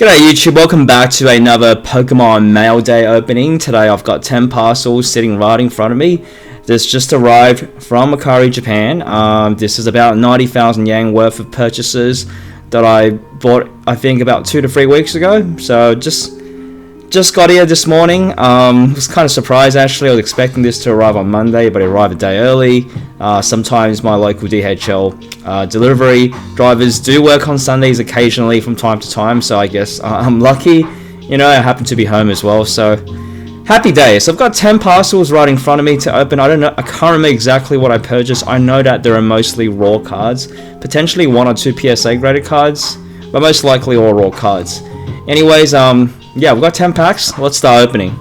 G'day YouTube, welcome back to another Pokemon Mail Day opening. Today I've got 10 parcels sitting right in front of me. This just arrived from Mercari Japan. This is about 90,000 yen worth of purchases that I bought, I think, about 2 to 3 weeks ago. So just got here this morning. Was kind of surprised actually. I was expecting this to arrive on Monday, but it arrived a day early. Sometimes my local DHL delivery drivers do work on Sundays occasionally from time to time, so I guess I'm lucky. You know, I happen to be home as well, so happy day. So I've got 10 parcels right in front of me to open. I can't remember exactly what I purchased. I know that there are mostly raw cards, potentially 1 or 2 PSA graded cards, but most likely all raw cards. Anyways, yeah, we've got 10 packs. Let's start opening.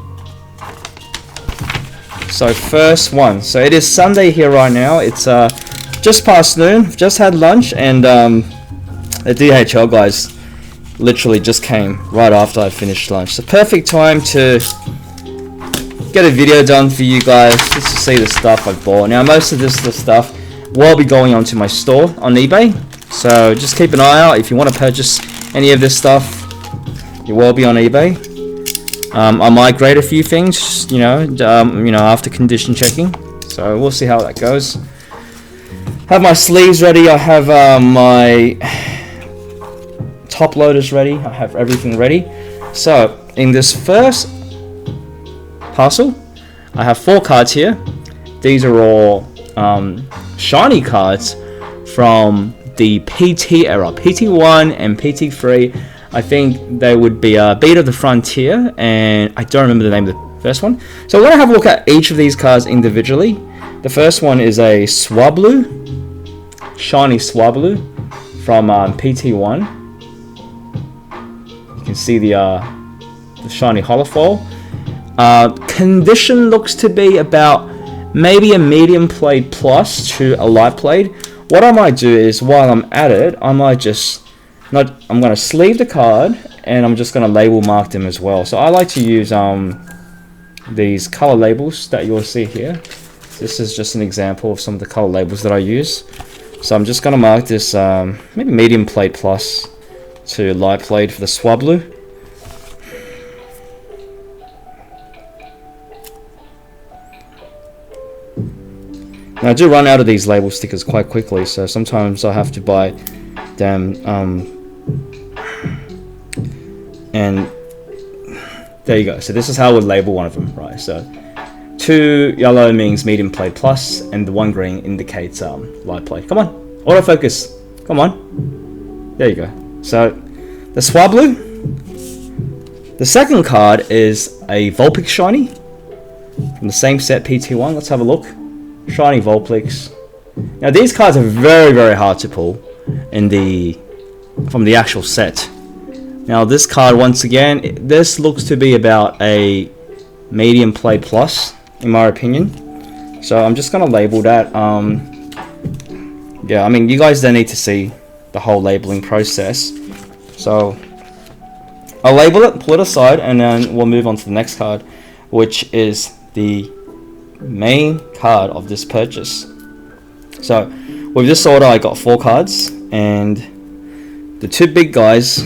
So first one. So it is Sunday here right now. It's just past noon. I've just had lunch, and the DHL guys literally just came right after I finished lunch. So perfect time to get a video done for you guys, just to see the stuff I've bought. Now most of the stuff will be going onto my store on eBay. So just keep an eye out if you want to purchase any of this stuff. It will be on eBay. I might grade a few things, you know, after condition checking. So we'll see how that goes. Have my sleeves ready. I have my top loaders ready. I have everything ready. So in this first parcel, I have 4 cards here. These are all shiny cards from the PT era, PT1 and PT3. I think they would be Beat of the Frontier, and I don't remember the name of the first one. So we're going to have a look at each of these cards individually. The first one is a Swablu, shiny Swablu from PT1. You can see the shiny holofoil. Condition looks to be about maybe a medium played plus to a light played. What I might do is, while I'm at it, I might just I'm going to sleeve the card, and I'm just going to label mark them as well. So I like to use these color labels that you'll see here. This is just an example of some of the color labels that I use. So I'm just going to mark this maybe medium played plus to light played for the Swablu. Now I do run out of these label stickers quite quickly, so sometimes I have to buy them. And there you go. So this is how I would label one of them, right? So 2 yellow means medium played plus, and the 1 green indicates light played. Come on, autofocus. Come on. There you go. So the Swablu. The second card is a Vulpix shiny from the same set, PT1. Let's have a look. Shiny Vulpix. Now these cards are very, very hard to pull from the actual set. Now this card, once again, this looks to be about a medium played plus, in my opinion. So I'm just going to label that. Yeah, I mean, you guys don't need to see the whole labeling process. So I'll label it, pull it aside, and then we'll move on to the next card, which is the main card of this purchase. So with this order, I got 4 cards, and the 2 big guys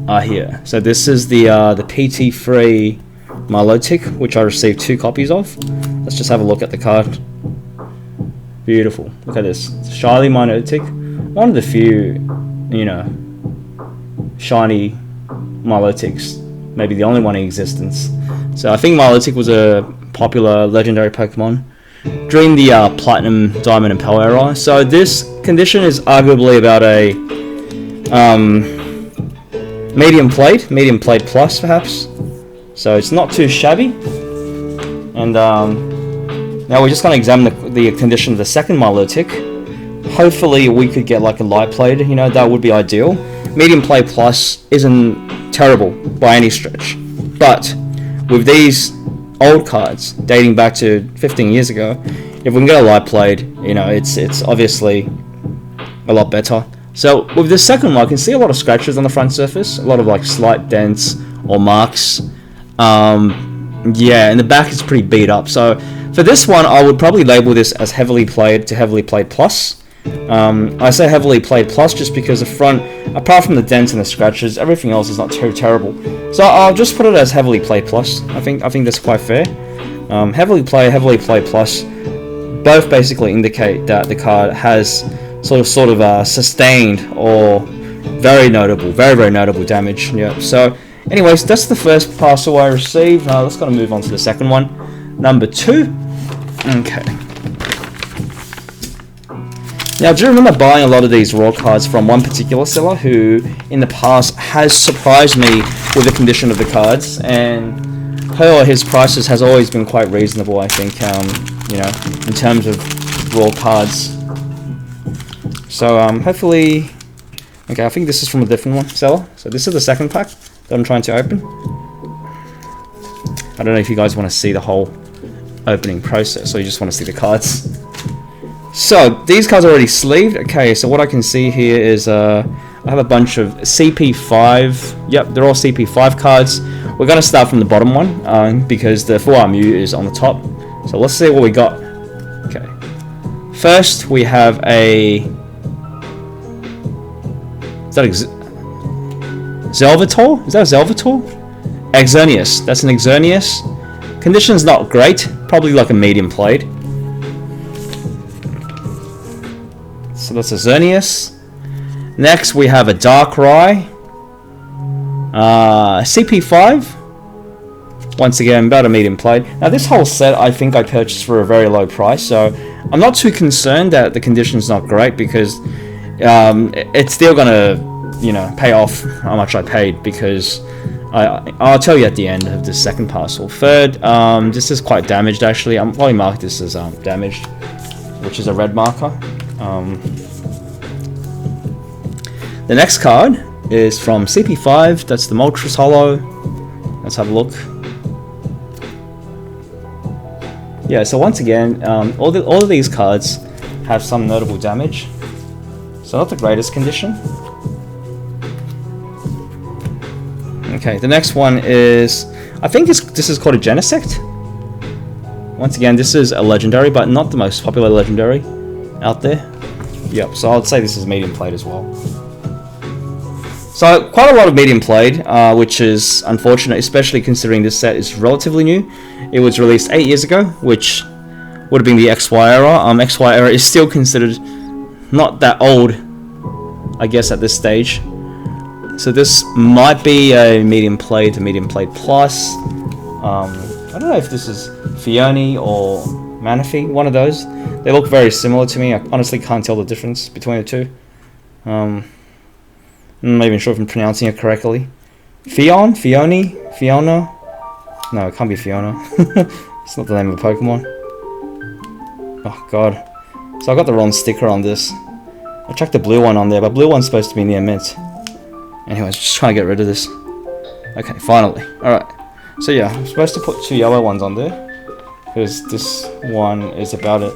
are here. So this is the PT3 Milotic, which I received 2 copies of. Let's just have a look at the card. Beautiful. Look at this. It's a shiny Milotic. One of the few, you know, shiny Milotics. Maybe the only one in existence. So I think Milotic was a popular legendary Pokemon during the Platinum, Diamond, and Pearl era. So this condition is arguably about a medium played plus perhaps. So it's not too shabby. And now we're just going to examine the condition of the second Milotic. Hopefully we could get like a light played, you know, that would be ideal. Medium played plus isn't terrible by any stretch, but with these old cards dating back to 15 years ago, if we can get a light played, you know, it's obviously a lot better. So with this second one, I can see a lot of scratches on the front surface, a lot of like slight dents or marks. Yeah, and the back is pretty beat up. So for this one, I would probably label this as heavily played to heavily played plus. I say heavily played plus just because the front, apart from the dents and the scratches, everything else is not too terrible. So I'll just put it as heavily played plus. I think that's quite fair. Heavily play plus, both basically indicate that the card has sort of sustained or very notable damage. Yeah. So anyways, that's the first parcel I received. Let's go and move on to the second one, number 2. Okay. Now, do you remember buying a lot of these raw cards from one particular seller who, in the past, has surprised me with the condition of the cards, and her or his prices has always been quite reasonable, I think, you know, in terms of raw cards. So, hopefully, okay, I think this is from a different one, seller. So this is the second pack that I'm trying to open. I don't know if you guys want to see the whole opening process, or you just want to see the cards. So these cards are already sleeved. Okay, so what I can see here is I have a bunch of CP5. Yep, they're all CP5 cards. We're going to start from the bottom one because the full art Mew is on the top. So let's see what we got. Okay, first we have a, is that Zelvator? Is that a Zelvator? Exernius. That's an Exernius. Condition's not great. Probably like a medium played. So that's a Xerneas. Next we have a Darkrai. CP5. Once again, about a medium played. Now this whole set I think I purchased for a very low price, so I'm not too concerned that the condition's not great because it's still gonna, you know, pay off how much I paid, because I'll tell you at the end of the second parcel. Third, this is quite damaged actually. I'm probably marked this as damaged, which is a red marker. The next card is from CP5. That's the Moltres Holo. Let's have a look. Yeah, so once again, all of these cards have some notable damage. So not the greatest condition. Okay, the next one is, I think this is called a Genesect. Once again, this is a legendary, but not the most popular legendary out there. Yep, so I'd say this is medium played as well. So quite a lot of medium played, which is unfortunate, especially considering this set is relatively new. It was released 8 years ago, which would have been the XY era. XY era is still considered not that old, I guess, at this stage. So this might be a medium played to medium played plus. I don't know if this is Fione or Manaphy, one of those. They look very similar to me. I honestly can't tell the difference between the two. I'm not even sure if I'm pronouncing it correctly. Fione? Fiona? No, it can't be Fiona. It's not the name of a Pokemon. Oh god. So I got the wrong sticker on this. I checked the blue one on there, but blue one's supposed to be near mint. Anyways, just trying to get rid of this. Okay, finally. Alright. So yeah, I'm supposed to put 2 yellow ones on there, because this one is about it.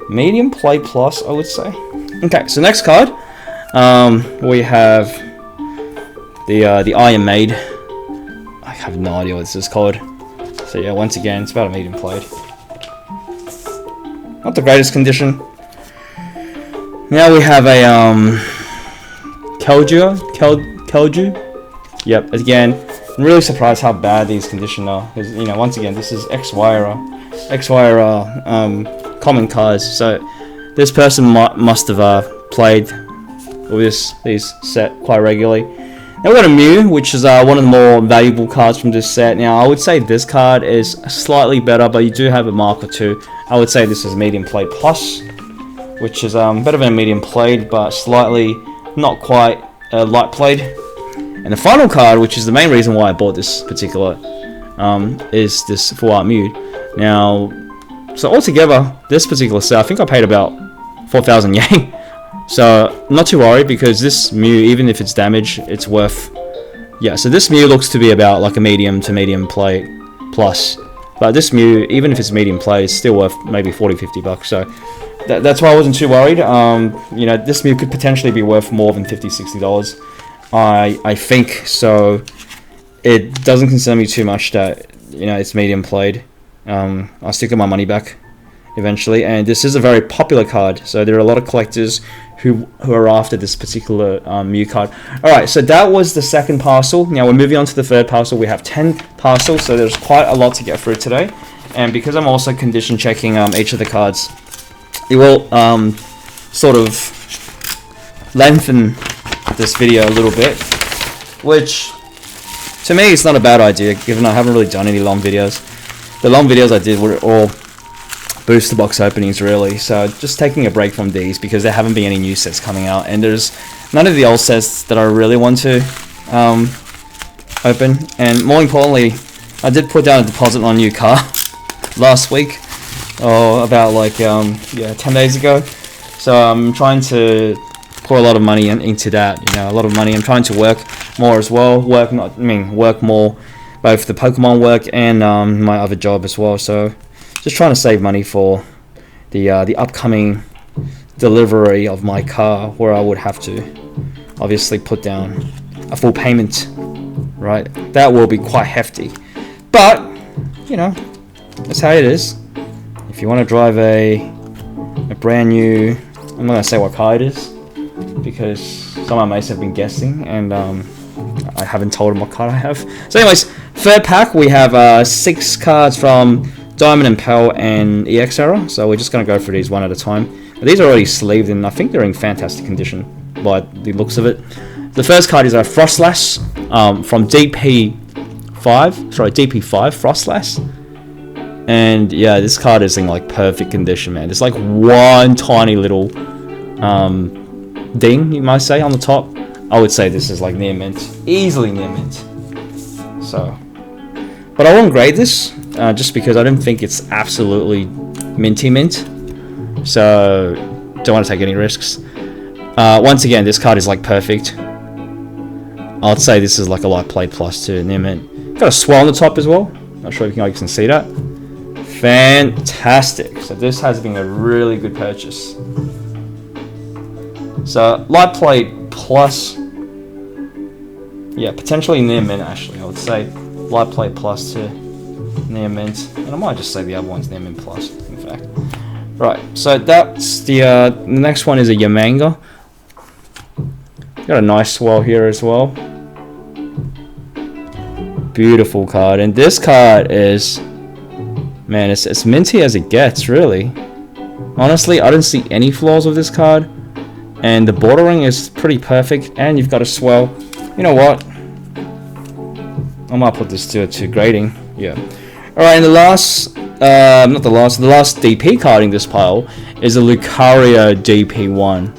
Medium play plus, I would say. Okay, so next card, we have the Iron Maid. I have no idea what this is called. So yeah, once again, it's about a medium played. Not the greatest condition. Now we have a Kelju. Yep, again, I'm really surprised how bad these conditions are. Because, you know, once again, this is XY era common cards. So this person must have played with these set quite regularly. Now we got a Mew, which is one of the more valuable cards from this set. Now I would say this card is slightly better, but you do have a marker too. I would say this is medium played plus, which is better than medium played, but slightly not quite light played. And the final card, which is the main reason why I bought this particular, is this full art Mew. Now, so altogether, this particular set, I think I paid about 4,000 yen. So not too worried, because this Mew, even if it's damaged, it's worth. Yeah, so this Mew looks to be about like a medium to medium play plus. But this Mew, even if it's medium play, is still worth maybe 40-50 bucks. So that's why I wasn't too worried. You know, this Mew could potentially be worth more than $50-60. I think so. It doesn't concern me too much that, you know, it's medium played. I'll stick to my money back. eventually, and this is a very popular card, so there are a lot of collectors who are after this particular Mew card. Alright, so that was the second parcel. Now we're moving on to the third parcel. We have 10 parcels, so there's quite a lot to get through today. And because I'm also condition checking each of the cards, it will sort of lengthen this video a little bit, which to me is not a bad idea, given I haven't really done any long videos. The long videos I did were all booster box openings, really, so just taking a break from these because there haven't been any new sets coming out, and there's none of the old sets that I really want to open. And more importantly, I did put down a deposit on a new car last week, or about like 10 days ago, so I'm trying to pour a lot of money into that, you know, a lot of money. I'm trying to work more as well, work more, both the Pokemon work and my other job as well, so just trying to save money for the upcoming delivery of my car, where I would have to obviously put down a full payment, right? That will be quite hefty, but you know, that's how it is. If you want to drive a brand new, I'm not gonna say what car it is because some of my mates have been guessing, and I haven't told them what card I have. So anyways, third pack, we have 6 cards from Diamond and Pearl and EX era, so we're just going to go through these one at a time. These are already sleeved, and I think they're in fantastic condition by the looks of it. The first card is a Frostlass from DP5 Frostlass, and yeah, this card is in like perfect condition, man. There's like one tiny little ding, you might say, on the top. I would say this is like near mint, easily near mint. So, but I won't grade this just because I don't think it's absolutely minty mint. So don't want to take any risks. Once again, this card is like perfect. I'd say this is like a light play plus to near mint. Got a swell on the top as well. Not sure if you guys can see that. Fantastic. So this has been a really good purchase. So light plate plus, yeah, potentially near mint. Actually, I would say light plate plus to near mint, and I might just say the other one's near mint plus, in fact. Right, so that's the next one is a Yamanga. Got a nice swell here as well. Beautiful card, and this card is, man, it's minty as it gets, really. Honestly, I don't see any flaws with this card. And the bordering is pretty perfect, and you've got a swell. You know what? I might put this to grading. Yeah. Alright, and the last, the last DP card in this pile is a Lucario DP1.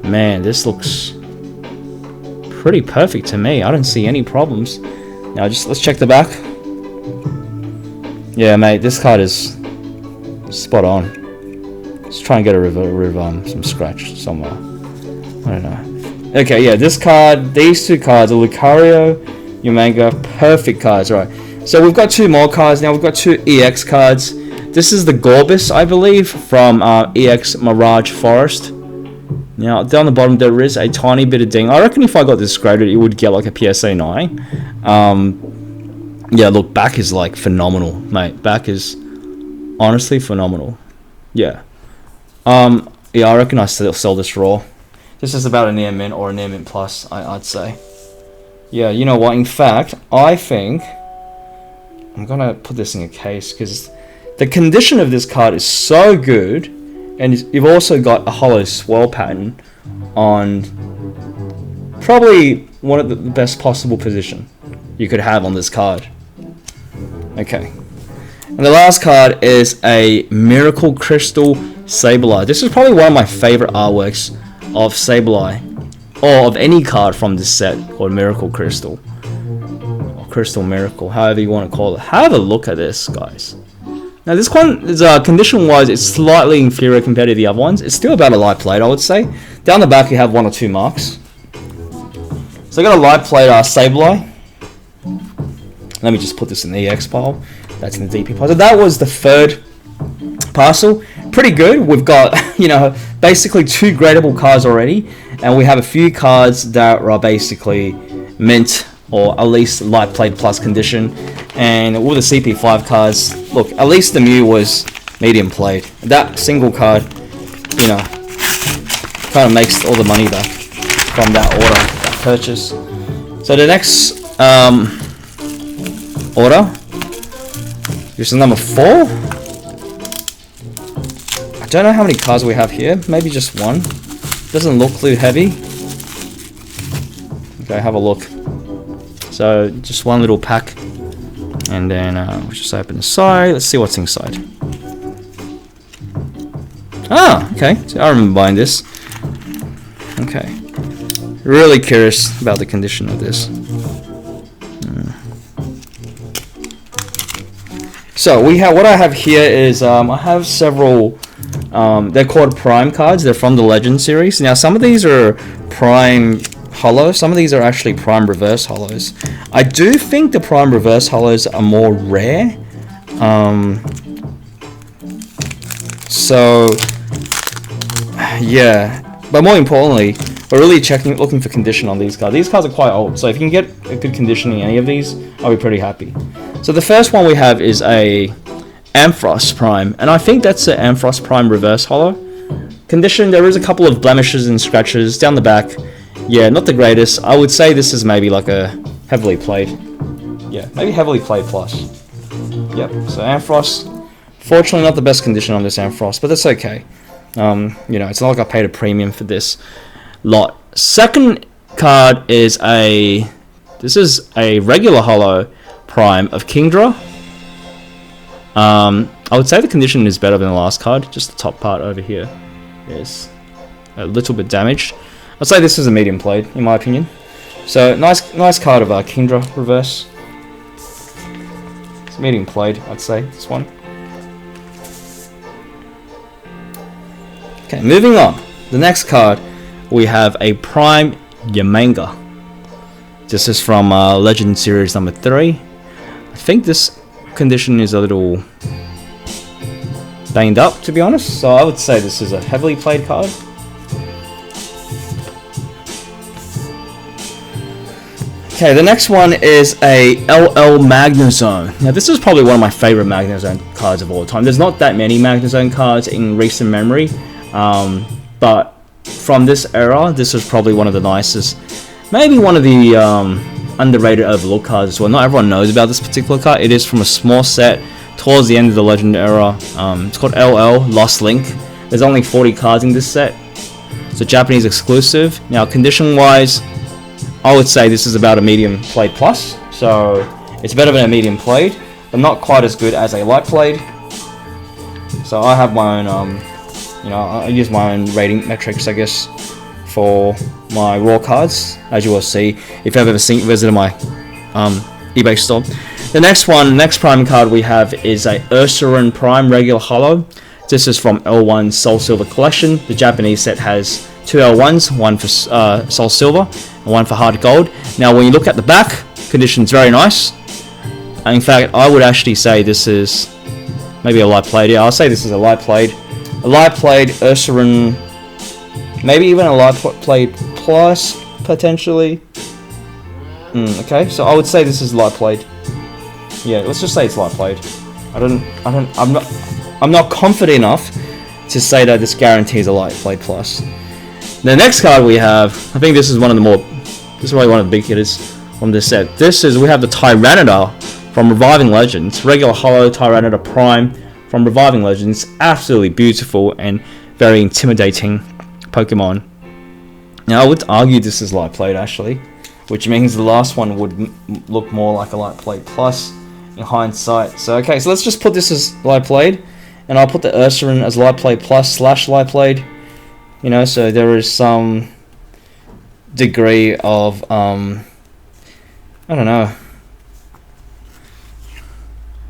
Man, this looks pretty perfect to me. I don't see any problems. Now, let's check the back. Yeah, mate, this card is spot on. Let's try and get some scratch somewhere. I don't know. Okay, yeah, this card, these two cards are Lucario, Yamanga, perfect cards, right? So we've got 2 more cards now. We've got 2 EX cards. This is the Gorbis, I believe, from EX Mirage Forest. Now, down the bottom, there is a tiny bit of ding. I reckon if I got this graded, it would get like a PSA 9. Yeah, look, back is like phenomenal, mate. Back is honestly phenomenal. Yeah. Yeah, I reckon I still sell this raw. This is about a near mint or a near mint plus, I'd say. Yeah, you know what? In fact, I think I'm gonna put this in a case because the condition of this card is so good, and you've also got a hollow swell pattern on probably one of the best possible position you could have on this card. Okay. And the last card is a Miracle Crystal Sableye. This is probably one of my favorite artworks of Sableye, or of any card from this set called Miracle Crystal. Or Crystal Miracle, however you want to call it. Have a look at this, guys. Now this one is condition-wise, it's slightly inferior compared to the other ones. It's still about a light plate, I would say. Down the back you have 1 or 2 marks. So I got a light plate Sableye. Let me just put this in the EX pile. That's in the DP pile. So that was the third parcel. Pretty good. We've got, you know, basically 2 gradable cards already, and we have a few cards that are basically mint or at least light plate plus condition. And all the CP5 cards, look, at least the Mew was medium played. That single card, you know, kind of makes all the money back from that order, that purchase. So the next order, this is number 4. I don't know how many cards we have here. Maybe just one. Doesn't look too heavy. Okay, have a look. So just one little pack, and then we'll just open the side. Let's see what's inside. Ah, okay. So I remember buying this. Okay. Really curious about the condition of this. So we have, what I have here is I have several. They're called Prime cards. They're from the Legend series. Now some of these are Prime Hollow. Some of these are actually Prime Reverse Hollows. I do think the Prime Reverse Hollows are more rare. So yeah, but more importantly, we're really looking for condition on these cards. These cards are quite old, so if you can get a good condition in any of these, I'll be pretty happy. So the first one we have is a Ampharos Prime, and I think that's an Ampharos Prime Reverse Hollow. Condition, there is a couple of blemishes and scratches down the back. Yeah, not the greatest. I would say this is maybe like a heavily played. Yeah, maybe heavily played plus. Yep, so Ampharos. Fortunately, not the best condition on this Ampharos, but that's okay. You know, it's not like I paid a premium for this lot. Second card is this is a regular Hollow Prime of Kingdra. I would say the condition is better than the last card. Just the top part over here is a little bit damaged. I'd say this is a medium played, in my opinion. So nice card of Kingdra reverse. It's medium played, I'd say, this one. Okay, moving on. The next card, we have a Prime Yamanga. This is from Legend Series number 3. I think this condition is a little banged up, to be honest. So I would say this is a heavily played card. Okay, the next one is a LL Magnezone. Now this is probably one of my favorite Magnezone cards of all time. There's not that many Magnezone cards in recent memory, but from this era, this is probably one of the nicest. Maybe one of the underrated overlooked cards as well. Not everyone knows about this particular card. It is from a small set towards the end of the Legend era. It's called LL Lost Link. There's only 40 cards in this set. It's a Japanese exclusive. Now condition wise, I would say this is about a medium played plus. So it's better than a medium played, but not quite as good as a light played. So I have my own, you know, I use my own rating metrics, I guess, for my raw cards, as you will see if you've ever visited my eBay store. The next Prime card we have is a Ursaring Prime regular Hollow. This is from L1 Soul Silver Collection. The Japanese set has 2 L1s, one for Soul Silver and one for Hard Gold. Now when you look at the back, condition's very nice. In fact, I would actually say this is maybe a light played. Yeah, I'll say this is a light played. A light played Ursaring, maybe even a light played plus, potentially. Okay, so I would say this is light played. Yeah, let's just say it's light played. I'm not confident enough to say that this guarantees a light played plus. The next card we have, I think this is one of the more, this is probably one of the big hitters from this set. We have the Tyranitar from Reviving Legends, regular Hollow Tyranitar Prime from Reviving Legends. Absolutely beautiful and very intimidating Pokemon. Now I would argue this is light played actually, which means the last one would look more like a light played plus in hindsight. So okay, so let's just put this as light played, and I'll put the Ursaring as light played plus / light played. You know, so there is some degree of I don't know,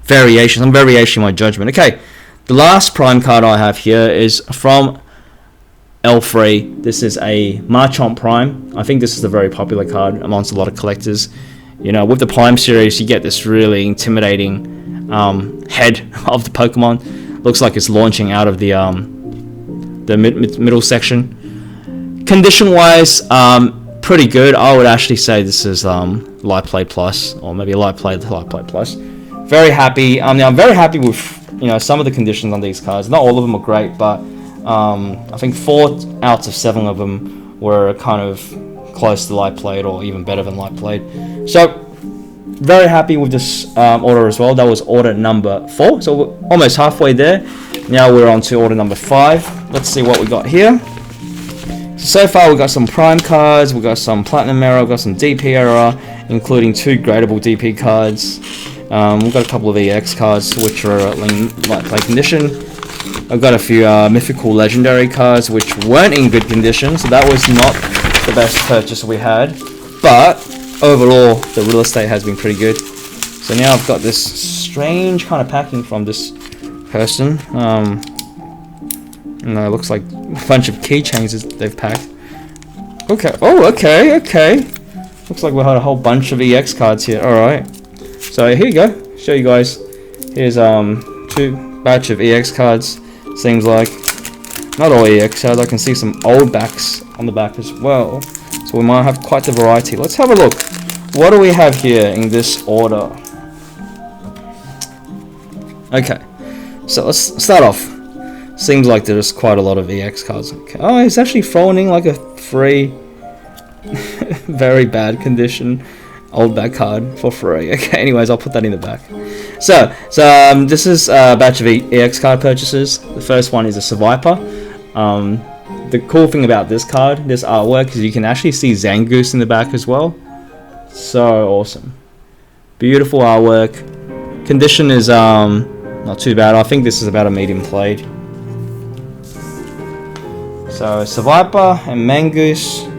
variation, some variation in my judgment. Okay, the last Prime card I have here is from L3. This is a Marchant Prime. I think this is a very popular card amongst a lot of collectors. You know, with the Prime series, you get this really intimidating head of the Pokemon. Looks like it's launching out of the middle section. Condition-wise, pretty good. I would actually say this is light played plus, or maybe light played plus. Very happy. Now I'm very happy with you know, some of the conditions on these cards, not all of them are great, but I think 4 out of 7 of them were kind of close to light played or even better than light played. So very happy with this order as well. That was order number 4, so we're almost halfway there. Now we're on to order number 5. Let's see what we got here. So far we've got some Prime cards, we've got some Platinum Era, we've got some DP Era, including 2 gradable DP cards. We've got a couple of EX cards which are in light play condition. I've got a few mythical legendary cards which weren't in good condition, so that was not the best purchase we had. But overall, the real estate has been pretty good. So now I've got this strange kind of packing from this person. And it looks like a bunch of keychains they've packed. Okay. Oh, okay. Looks like we had a whole bunch of EX cards here. All right. So here you go. Show you guys. Here's 2 batch of EX cards. Seems like not all EX cards. I can see some old backs on the back as well. So we might have quite the variety. Let's have a look. What do we have here in this order? Okay. So let's start off. Seems like there's quite a lot of EX cards. Okay. Oh, it's actually thrown in like a free, very bad condition old back card for free. Okay, anyways, I'll put that in the back. So this is a batch of EX card purchases. The first one is a Survivor. The cool thing about this card, this artwork, is you can actually see Zangoose in the back as well. So awesome. Beautiful artwork. Condition is not too bad. I think this is about a medium played. So Survivor and Mangoose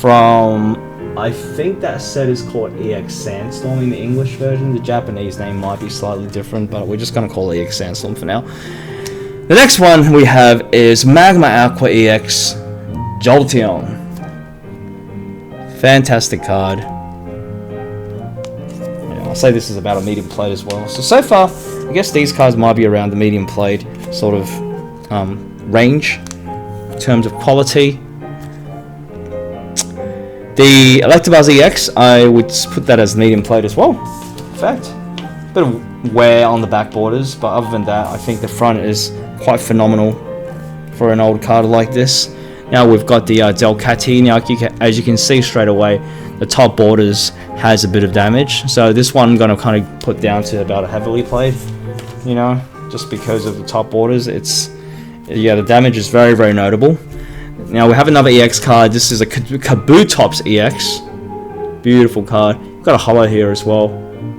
from, I think that set is called EX Sandstorm in the English version. The Japanese name might be slightly different, but we're just going to call it EX Sandstorm for now. The next one we have is Magma Aqua EX Jolteon. Fantastic card. Yeah, I'll say this is about a medium played as well. So far, I guess these cards might be around the medium played sort of range in terms of quality. The Electabuzz EX, I would put that as medium played as well. In fact, a bit of wear on the back borders, but other than that, I think the front is quite phenomenal for an old card like this. Now we've got the Delcatty. Now, as you can see straight away, the top borders has a bit of damage. So this one I'm going to kind of put down to about a heavily played, you know, just because of the top borders. Yeah, the damage is very, very notable. Now we have another EX card. This is a Kabutops EX. Beautiful card. Got a hollow here as well.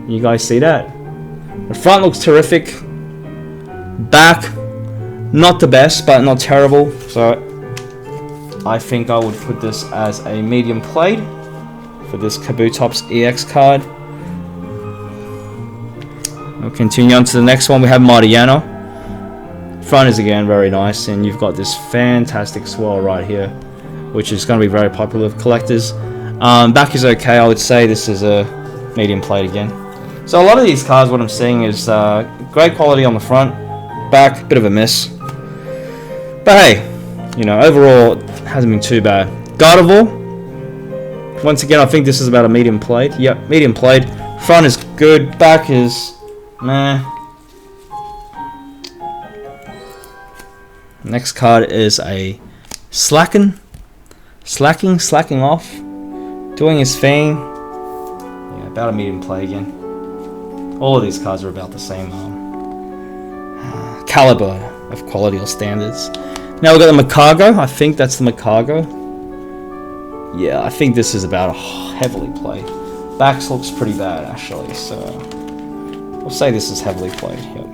You guys see that? The front looks terrific. Back, not the best, but not terrible. So I think I would put this as a medium played for this Kabutops EX card. We'll continue on to the next one. We have Mariano. Front is again very nice, and you've got this fantastic swirl right here, which is going to be very popular with collectors. Back is okay. I would say this is a medium played again. So a lot of these cards, what I'm seeing is great quality on the front, back, bit of a miss. But hey, you know, overall, it hasn't been too bad. Gardevoir, once again, I think this is about a medium played. Yep, medium played. Front is good, back is meh. Next card is a slacking off, doing his thing. Yeah, about a medium play again. All of these cards are about the same caliber of quality or standards. Now we've got the Macargo. I think that's the Macargo. Yeah, I think this is about a heavily played. Backs looks pretty bad actually, so we'll say this is heavily played. Yep.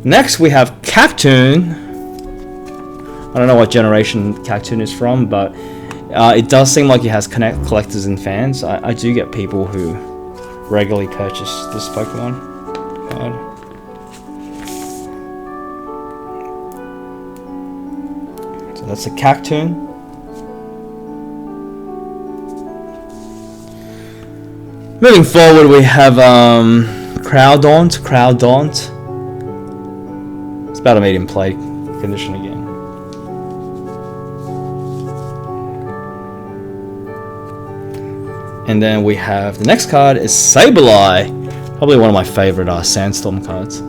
Next we have Cactoon. I don't know what generation Cactoon is from, but it does seem like it has collectors and fans. I do get people who regularly purchase this Pokemon card. So that's a Cactoon. Moving forward, we have Crowdaunt. It's about a medium play condition again. And then we have the next card is Sableye. Probably one of my favorite Sandstorm cards.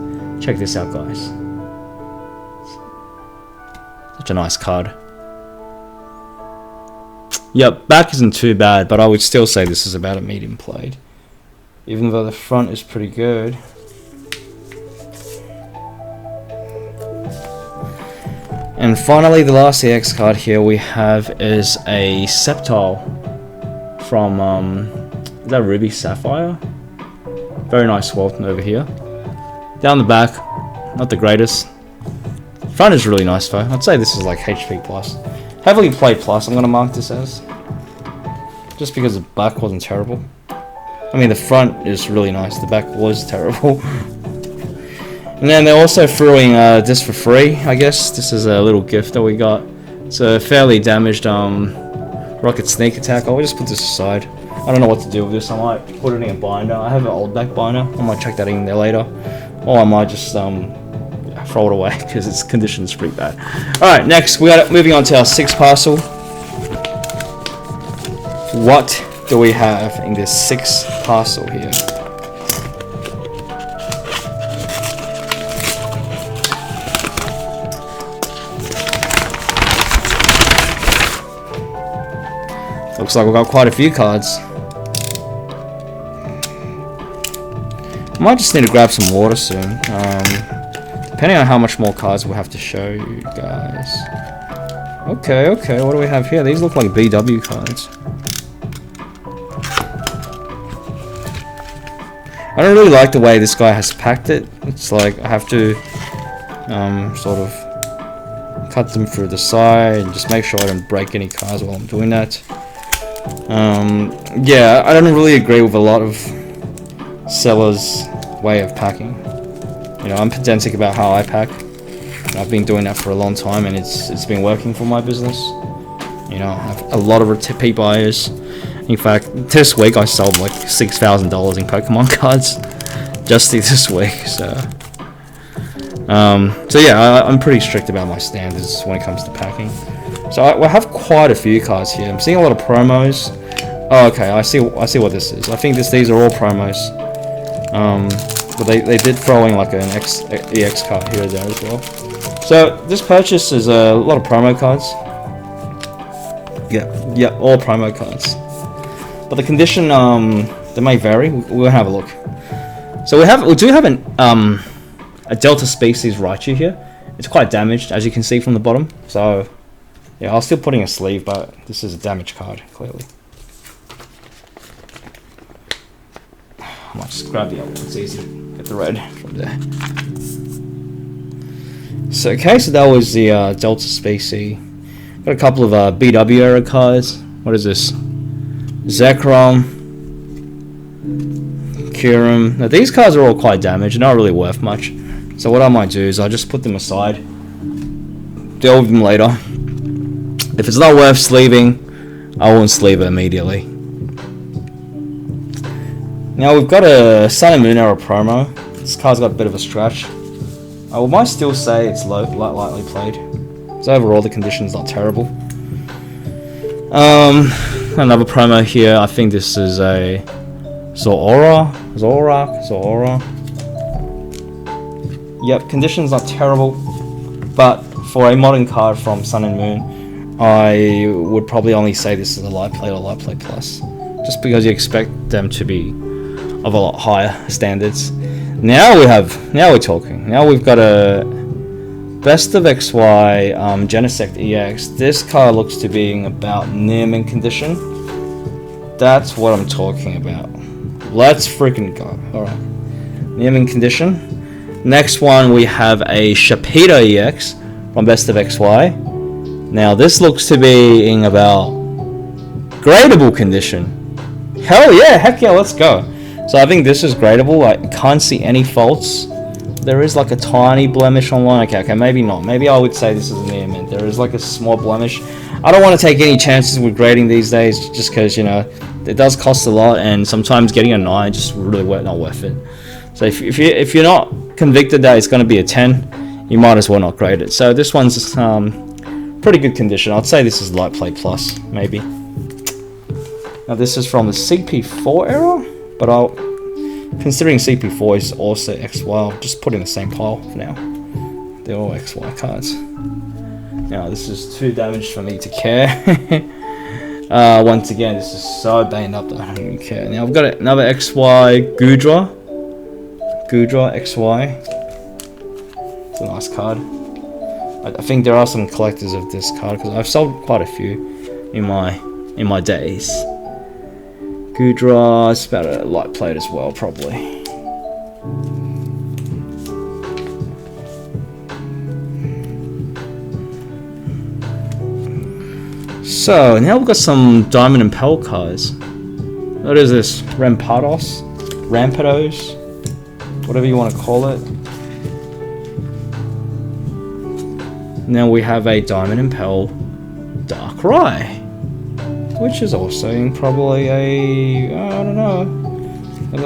Check this out, guys. Such a nice card. Yep, back isn't too bad, but I would still say this is about a medium played. Even though the front is pretty good. And finally, the last EX card here we have is a Sceptile from is that Ruby Sapphire? Very nice Walton over here. Down the back, not the greatest. Front is really nice though. I'd say this is like HP plus. Heavily played plus, I'm gonna mark this as. Just because the back wasn't terrible. I mean, the front is really nice, the back was terrible. And then they're also throwing this for free, I guess. This is a little gift that we got. It's a fairly damaged rocket sneak attack. I'll just put this aside. I don't know what to do with this. I might put it in a binder. I have an old back binder. I might check that in there later. Or I might just throw it away because its condition is pretty bad. Alright, next we got moving on to our 6th parcel. What do we have in this 6th parcel here? Looks like we've got quite a few cards. I might just need to grab some water soon. Depending on how much more cards we'll have to show you guys. Okay, what do we have here? These look like BW cards. I don't really like the way this guy has packed it. It's like I have to sort of cut them through the side and just make sure I don't break any cards while I'm doing that. Yeah, I don't really agree with a lot of sellers' way of packing. You know, I'm pedantic about how I pack. I've been doing that for a long time, and it's been working for my business. You know, I have a lot of repeat buyers. In fact, this week I sold like $6,000 in Pokemon cards just this week. So yeah, I'm pretty strict about my standards when it comes to packing. So I have quite a few cards here. I'm seeing a lot of promos. Oh, okay, I see what this is. I think these are all promos. But they did throw in like an EX card here or there as well. So this purchase is a lot of promo cards. Yeah, all promo cards. But the condition, they may vary. We'll have a look. So we do have a Delta Species Raichu here. It's quite damaged, as you can see from the bottom. So yeah, I was still putting a sleeve, but this is a damaged card, clearly. I might just grab the other one. It's easy to get the red from there. So okay, so that was the Delta Species. Got a couple of BW era cards. What is this? Zekrom, Kyurem. Now these cards are all quite damaged, not really worth much. So what I might do is I'll just put them aside, deal with them later. If it's not worth sleeving, I won't sleeve it immediately. Now we've got a Sun and Moon era promo. This card's got a bit of a scratch. I might still say it's lightly played. So overall the condition's not terrible. Another promo here. I think this is a Zora. Yep, condition's not terrible, but for a modern card from Sun and Moon, I would probably only say this is a light play or light play plus, just because you expect them to be of a lot higher standards. Now we're talking. Now we've got a Best of XY Genesect EX. This card looks to be about near mint condition. That's what I'm talking about. Let's freaking go. Alright. Near mint condition. Next one we have a Shapiro EX from Best of XY. Now this looks to be in about gradable condition. Hell yeah, heck yeah, let's go. So I think this is gradable. I can't see any faults. There is like a tiny blemish on one. Okay, maybe not. Maybe I would say this is near mint. There is like a small blemish. I don't want to take any chances with grading these days, just because, you know, it does cost a lot, and sometimes getting a 9 just really not worth it. So if you're not convicted that it's going to be a 10, you might as well not grade it. So this one's pretty good condition. I'd say this is light play plus, maybe. Now this is from the CP4 era, but considering CP4 is also XY, I'll just put in the same pile for now. They're all XY cards. Now this is too damaged for me to care. Once again, this is so banged up that I don't even care. Now I've got another XY Gudra XY. It's a nice card. I think there are some collectors of this card because I've sold quite a few in my days. Gudra, it's about a light plate as well, probably. So now we've got some Diamond and Pearl cards. What is this? Rampardos, whatever you want to call it. Now we have a Diamond and Pearl Darkrai, which is also in probably a, I don't know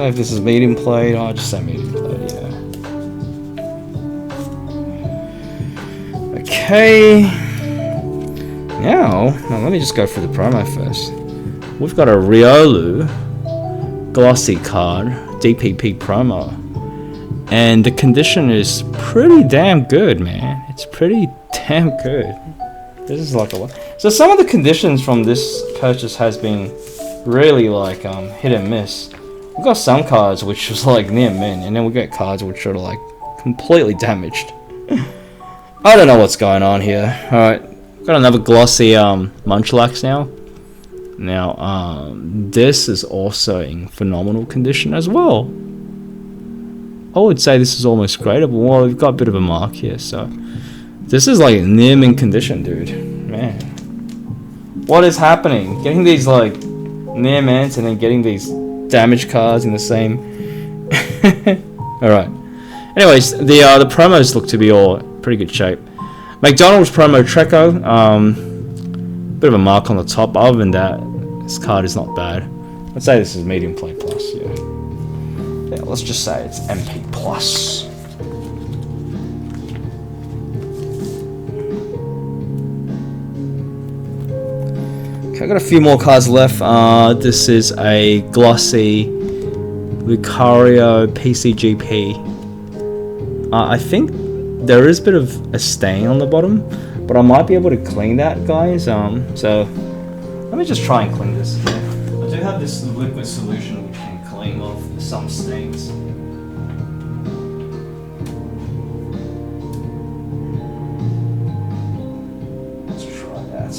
if this is medium played. I'll just say medium played, yeah. Okay. Now let me just go through the promo first. We've got a Riolu glossy card, DPP promo. And the condition is pretty damn good, man. It's pretty damn good. This is like a lot. So some of the conditions from this purchase has been really like hit and miss. We've got some cards which was like near mint, and then we get cards which are like completely damaged. I don't know what's going on here. Alright, got another glossy Munchlax now. Now this is also in phenomenal condition as well. I would say this is almost gradable. Well, we've got a bit of a mark here, so this is like near mint condition, dude. Man, what is happening? Getting these like near mints and then getting these damaged cards in the same. All right. Anyways, the promos look to be all pretty good shape. McDonald's promo Treco, bit of a mark on the top. Other than that, this card is not bad. I'd say this is medium play plus. Yeah. Yeah, let's just say it's MP plus. Okay, I got a few more cards left. This is a glossy Lucario PCGP. I think there is a bit of a stain on the bottom, but I might be able to clean that, guys. So let me just try and clean this. I do have this liquid solution which can clean off some stains. Let's try that.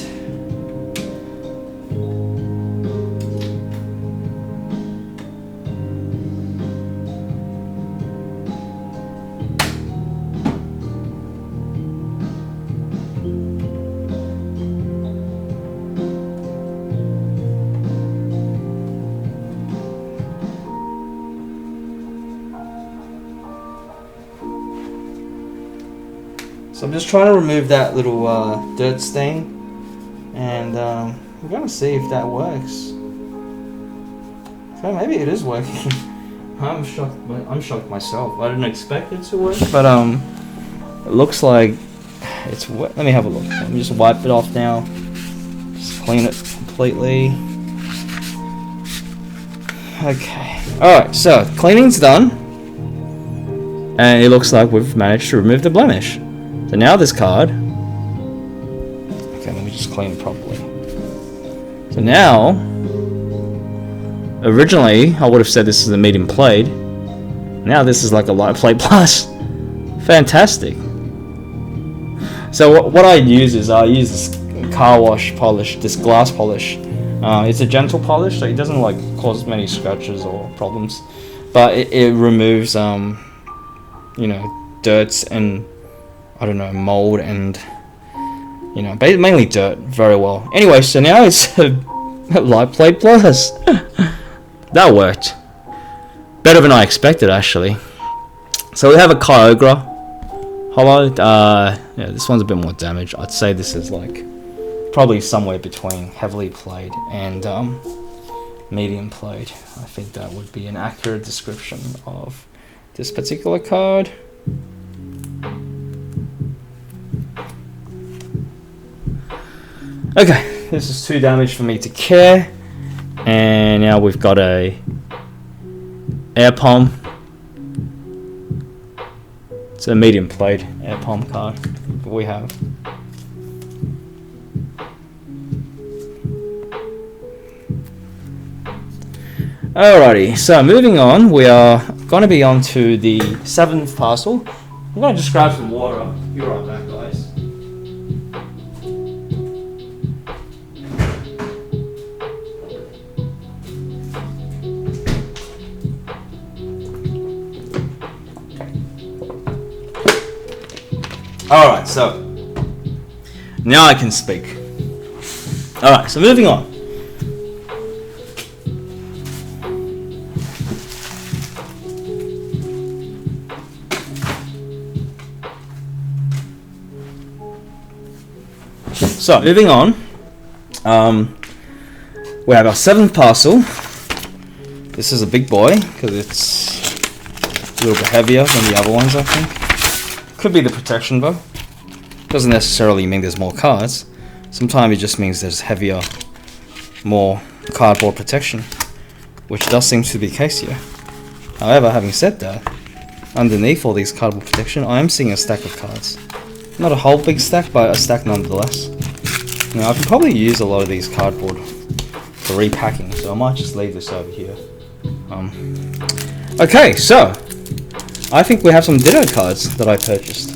So I'm just trying to remove that little dirt stain, and we're gonna see if that works. So maybe it is working. I'm shocked myself. I didn't expect it to work, but it looks like it's. Let me have a look. Let me just wipe it off now. Just clean it completely. Okay. All right. So cleaning's done, and it looks like we've managed to remove the blemish. So now this card, okay, let me just clean it properly. So now, originally I would have said this is a medium plate. Now this is like a light plate plus. Fantastic. So what I use is I use this car wash polish, this glass polish. It's a gentle polish, so it doesn't like cause many scratches or problems, but it removes you know, dirts and I don't know, mold and, you know, mainly dirt very well. Anyway, so now it's a light plate plus. That worked. Better than I expected, actually. So we have a Kyogre Hollow. Yeah, this one's a bit more damaged. I'd say this is like probably somewhere between heavily played and medium played. I think that would be an accurate description of this particular card. Okay, this is too damaged for me to care, and now we've got a Air Palm. It's a medium played Air Palm card that we have. Alrighty, so moving on, we are going to be on to the 7th parcel. I'm going to just grab some water. Be right back, guys. Alright, so now I can speak. Alright, so moving on. So, moving on, we have our 7th parcel. This is a big boy, because it's a little bit heavier than the other ones, I think. Could be the protection, though. Doesn't necessarily mean there's more cards. Sometimes it just means there's heavier, more cardboard protection, which does seem to be the case here. However, having said that, underneath all these cardboard protection, I am seeing a stack of cards. Not a whole big stack, but a stack nonetheless. Now, I can probably use a lot of these cardboard for repacking, so I might just leave this over here. Okay, so I think we have some Ditto cards that I purchased.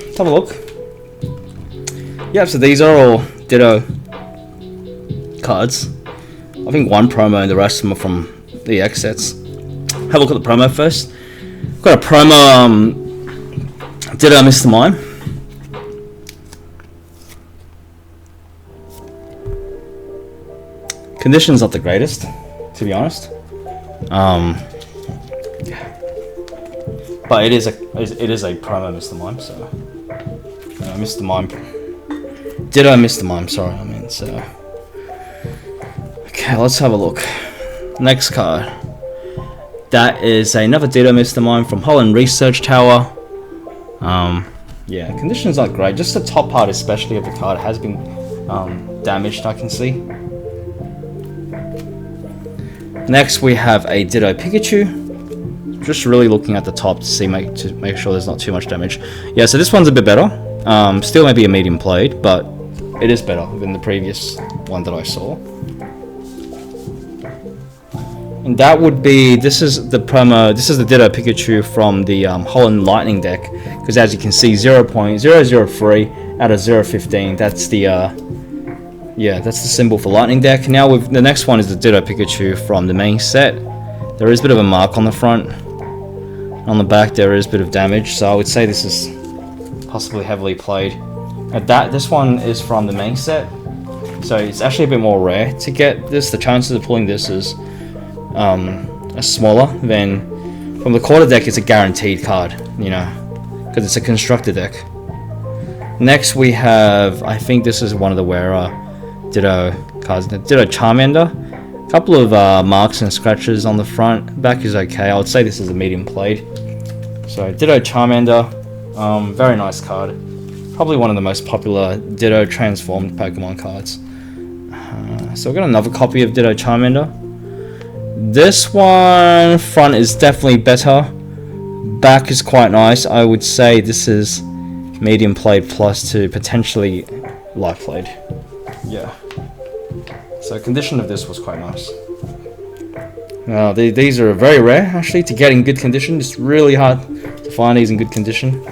Let's have a look. Yeah, so these are all Ditto cards. I think one promo and the rest of them are from the X sets. Have a look at the promo first. Got a promo Ditto Mr. Mime. Condition's not the greatest, to be honest. But it is a promo Mr. Mime, so Mr. Mime, Ditto Mr. Mime. Sorry, I mean so. Okay, let's have a look. Next card. That is another Ditto Mr. Mime from Holland Research Tower. Yeah, condition's not great. Just the top part, especially of the card, has been damaged. I can see. Next, we have a Ditto Pikachu. Just really looking at the top to see, to make sure there's not too much damage. Yeah, so this one's a bit better. Still maybe a medium played, but it is better than the previous one that I saw. And that would be, this is the promo, this is the Ditto Pikachu from the Holland Lightning deck. Because as you can see, 0.003 out of 0.15, that's the yeah, that's the symbol for Lightning deck. Now the next one is the Ditto Pikachu from the main set. There is a bit of a mark on the front. On the back there is a bit of damage, so I would say this is possibly heavily played. This one is from the main set, so it's actually a bit more rare to get this. The chances of pulling this is are smaller than from the quarter deck. It's a guaranteed card, you know, because it's a constructor deck. Next we have, I think this is one of the rarer Ditto cards, Ditto Charmander. A couple of marks and scratches on the front. Back is okay. I would say this is a medium played. So Ditto Charmander, very nice card. Probably one of the most popular Ditto transformed Pokemon cards. So we've got another copy of Ditto Charmander. This one, front is definitely better. Back is quite nice. I would say this is medium played plus to potentially light played. Yeah. So condition of this was quite nice. Now these are very rare actually to get in good condition. It's really hard to find these in good condition.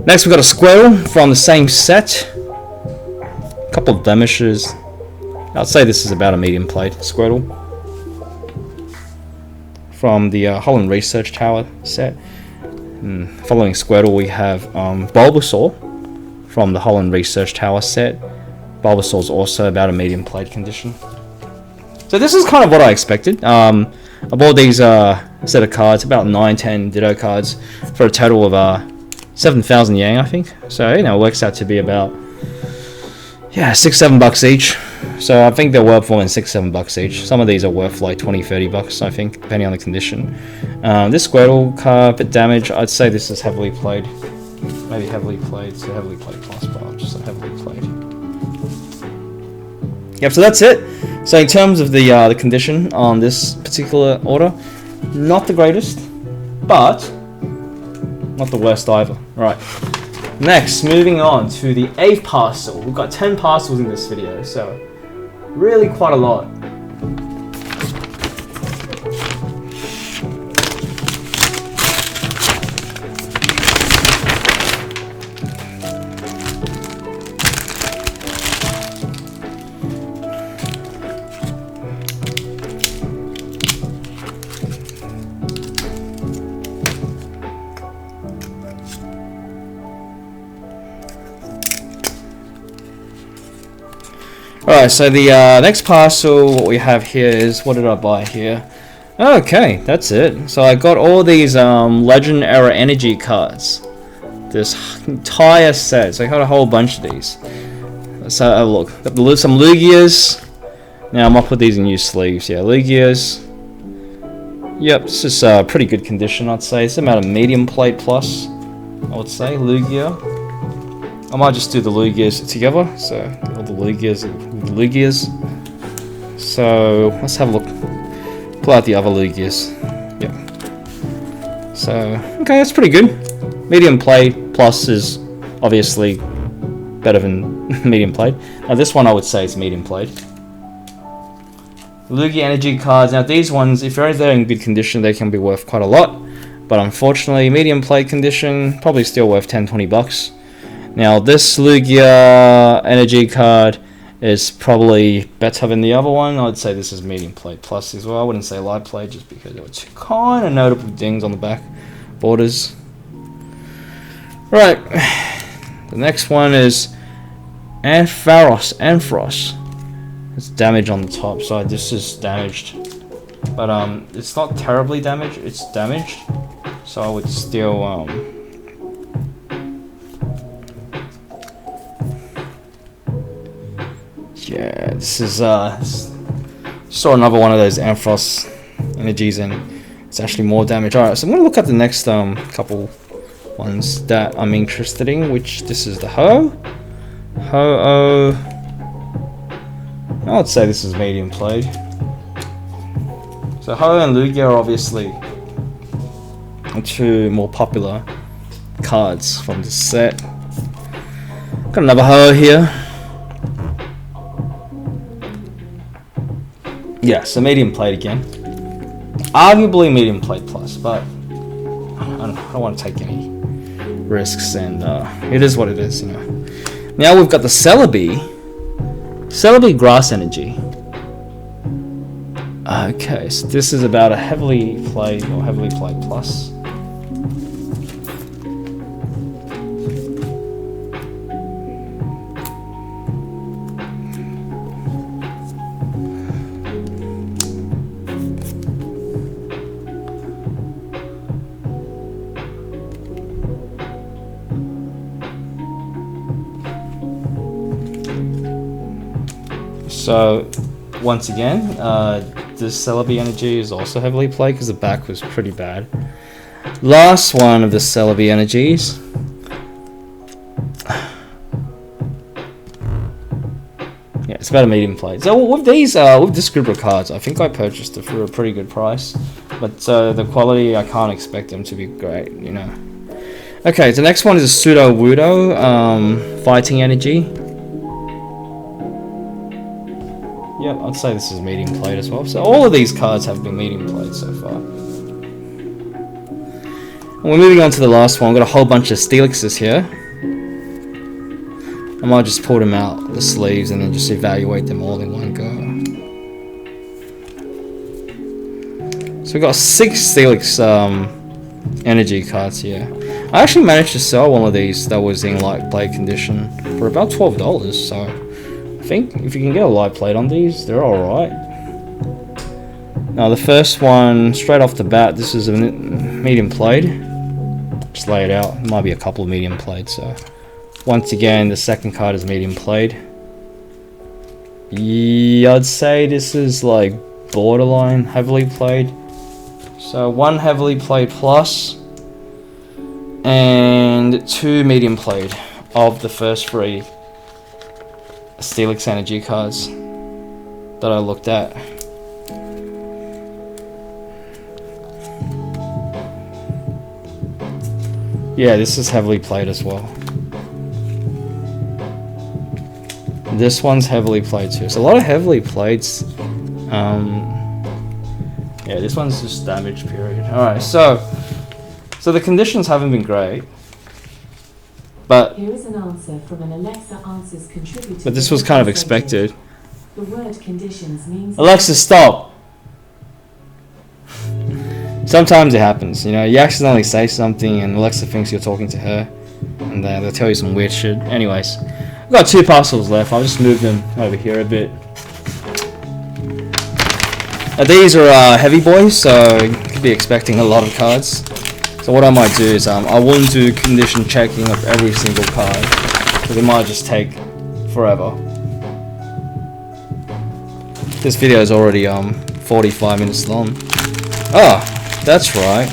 Next we've got a Squirtle from the same set. A couple of blemishes. I'd say this is about a medium played Squirtle. From the Holland Research Tower set. Following Squirtle we have Bulbasaur from the Holland Research Tower set. Bulbasaur's also about a medium played condition. So this is kind of what I expected. I bought these set of cards, about 9-10 Ditto cards, for a total of 7,000 Yang, I think. So you know, it works out to be about $6-7 each. So I think they're worth more than $6-7 each. Some of these are worth like $20-30, I think, depending on the condition. This Squirtle card, a bit damaged. I'd say this is heavily played. Maybe heavily played, so heavily played class, but I'll just say heavily played. Yep, so that's it. So in terms of the condition on this particular order, Not the greatest, but not the worst either. Right. Next, moving on to the 8th parcel. We've got 10 parcels in this video, so really quite a lot. Alright, so the next parcel, what we have here is, what did I buy here? Okay, that's it. So I got all these Legend Era Energy cards. This entire set, so I got a whole bunch of these. Let's have a look. Got some Lugias. Now I'm up with these in new sleeves, yeah, Lugias. Yep, this is pretty good condition, I'd say. It's about a medium plate plus, I would say, Lugia. I might just do the Lugias together, so all the Lugias with the Lugias. So let's have a look. Pull out the other Lugias. Yep. So okay, that's pretty good. Medium plate plus is obviously better than medium plate. Now this one I would say is medium plate. Lugia energy cards. Now these ones, if they're in good condition, they can be worth quite a lot. But unfortunately, medium plate condition, probably still worth 10-20 bucks. Now this Lugia energy card is probably better than the other one. I'd say this is medium plate plus as well. I wouldn't say light plate just because there were two kind of notable dings on the back borders. Right, the next one is Ampharos. It's damage on the top side. This is damaged, but it's not terribly damaged. It's damaged, so I would still yeah, this is saw another one of those Ampharos energies and it's actually more damage. Alright, so I'm gonna look at the next couple ones that I'm interested in, which this is the Ho-Oh. I would say this is medium plate. So Ho and Lugia are obviously two more popular cards from the set. Got another Ho here. Yeah, so medium plate again. Arguably medium plate plus, but I don't want to take any risks, and it is what it is, you know. Now we've got the Celebi Grass Energy. Okay, so this is about a heavily played plus. So, once again, the Celebi energy is also heavily played because the back was pretty bad. Last one of the Celebi energies. Yeah, it's about a medium plate. So with these, with this group of cards, I think I purchased it for a pretty good price. But the quality, I can't expect them to be great, you know. Okay, the next one is a Pseudo Wudo fighting energy. Yep, I'd say this is medium plate as well. So all of these cards have been medium plate so far. And we're moving on to the last one. We've got a whole bunch of Steelixes here. I might just pull them out the sleeves and then just evaluate them all in one go. So we've got 6 Steelix energy cards here. I actually managed to sell one of these that was in light plate condition for about $12, so I think if you can get a light plate on these, they're alright. Now the first one, straight off the bat, this is a medium plate. Just lay it out. It might be a couple of medium plates. So once again, the second card is medium plate. Yeah, I'd say this is like borderline heavily played. So 1 heavily played plus and 2 medium played of the first 3 Steelix energy cards that I looked at. Yeah, this is heavily played as well. This one's heavily played too. So a lot of heavily playeds. Yeah, this one's just damage period. Alright, so the conditions haven't been great. But here is an answer from an Alexa Answers contributor. But this was kind of expected. The word conditions means Alexa, stop! Sometimes it happens, you know, you accidentally say something and Alexa thinks you're talking to her. And they'll tell you some weird shit. Anyways, I've got 2 parcels left. I'll just move them over here a bit. Now these are heavy boys, so you could be expecting a lot of cards. So what I might do is I won't do condition checking of every single card, because it might just take forever. This video is already 45 minutes long. Ah, that's right.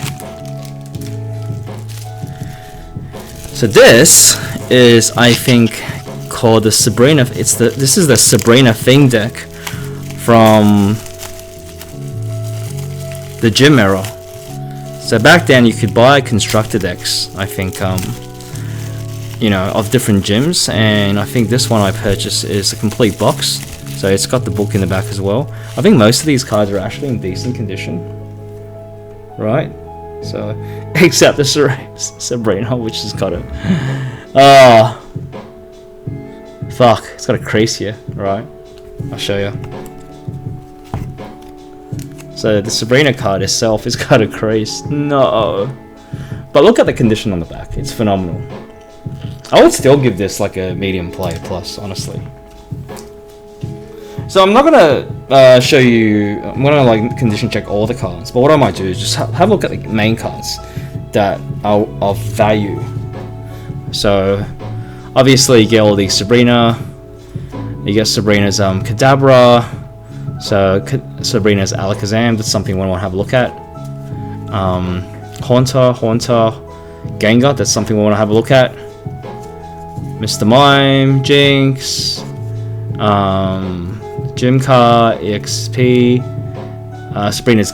So this is, I think, called the Sabrina. This is the Sabrina thing deck from the gym era. So back then you could buy constructor decks, I think, you know, of different gyms, and I think this one I purchased is a complete box. So it's got the book in the back as well. I think most of these cards are actually in decent condition, right? So, except the Sabrina, which has got a, fuck, it's got a crease here, right? I'll show you. So the Sabrina card itself has got a crease. No. But look at the condition on the back. It's phenomenal. I would still give this like a medium play plus, honestly. So I'm not gonna show you. I'm gonna like condition check all the cards. But what I might do is just have a look at the main cards that are of value. So obviously you get all these Sabrina. You get Sabrina's Kadabra. So Sabrina's Alakazam, that's something we want to have a look at. Haunter, Gengar, that's something we want to have a look at. Mr. Mime, Jinx, Gymcar, EXP, Sabrina's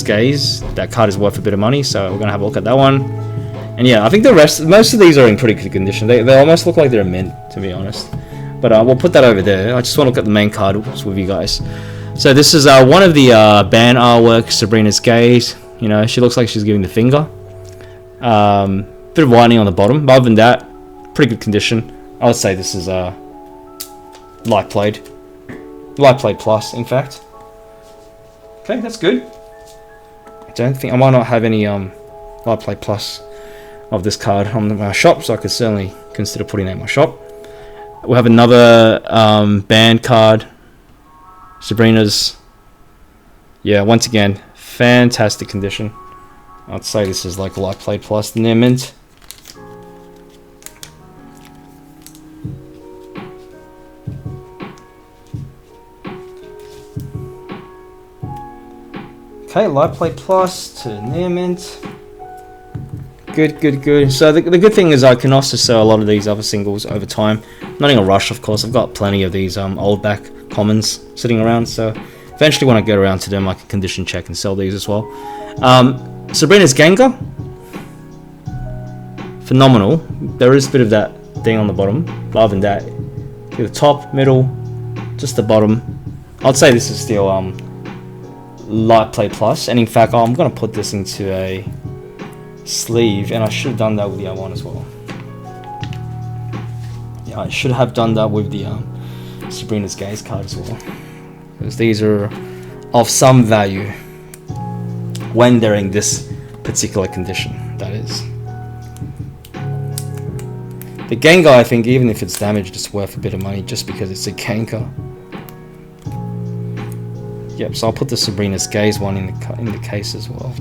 Gaze, that card is worth a bit of money, so we're going to have a look at that one. And yeah, I think most of these are in pretty good condition. They almost look like they're mint, to be honest. But we'll put that over there. I just want to look at the main card with you guys. So this is one of the band artwork, Sabrina's Gaze. You know, she looks like she's giving the finger. Bit of whining on the bottom. But other than that, pretty good condition. I would say this is light played plus, in fact. Okay, that's good. I don't think I might not have any light played plus of this card on my shop, so I could certainly consider putting that in my shop. We'll have another band card, Sabrina's. Yeah, once again, fantastic condition. I'd say this is like a light played plus near mint. Okay, light plate plus to near mint. Good. So the good thing is I can also sell a lot of these other singles over time. Not in a rush, of course. I've got plenty of these old back commons sitting around, so eventually when I get around to them, I can condition check and sell these as well. Sabrina's Gengar, phenomenal. There is a bit of that thing on the bottom. But other than that, the top, middle, just the bottom. I'd say this is still light play plus, and in fact I'm gonna put this into a sleeve, and I should have done that with the other one as well. Yeah, I should have done that with the Sabrina's Gaze card as well, because these are of some value when they're in this particular condition, that is. The Gengar, I think, even if it's damaged, it's worth a bit of money just because it's a Gengar. Yep, so I'll put the Sabrina's Gaze one in the case as well.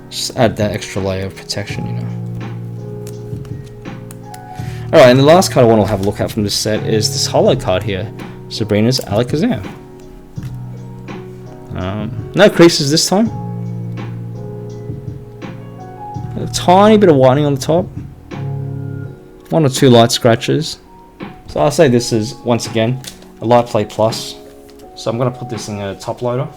Just add that extra layer of protection, you know. Alright, and the last card I want to have a look at from this set is this holo card here, Sabrina's Alakazam. No creases this time. A tiny bit of whitening on the top. 1 or 2 light scratches. So I'll say this is, once again, a light play plus. So I'm going to put this in a top loader.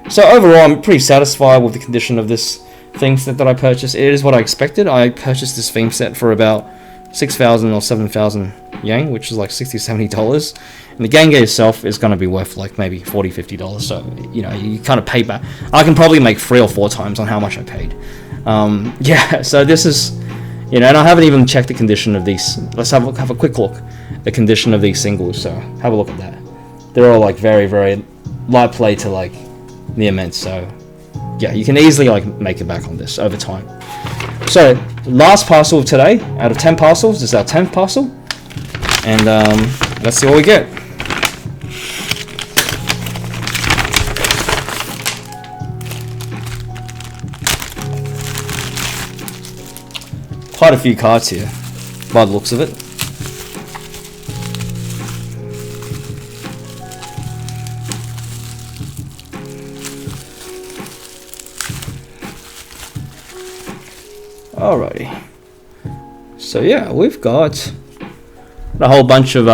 So overall, I'm pretty satisfied with the condition of this theme set that I purchased. It is what I expected. I purchased this theme set for about 6,000 or 7,000 yen, which is like $60-$70. And the game itself is going to be worth like maybe $40-$50. So, you know, you kind of pay back. I can probably make 3 or 4 times on how much I paid. Yeah, so this is, you know, and I haven't even checked the condition of these. Let's have a quick look at the condition of these singles. So have a look at that. They're all like very, very light play to like near mint. So yeah, you can easily like make it back on this over time. So last parcel of today, out of 10 parcels, this is our 10th parcel, and let's see what we get. Quite a few cards here, by the looks of it. Alrighty. So yeah, we've got a whole bunch of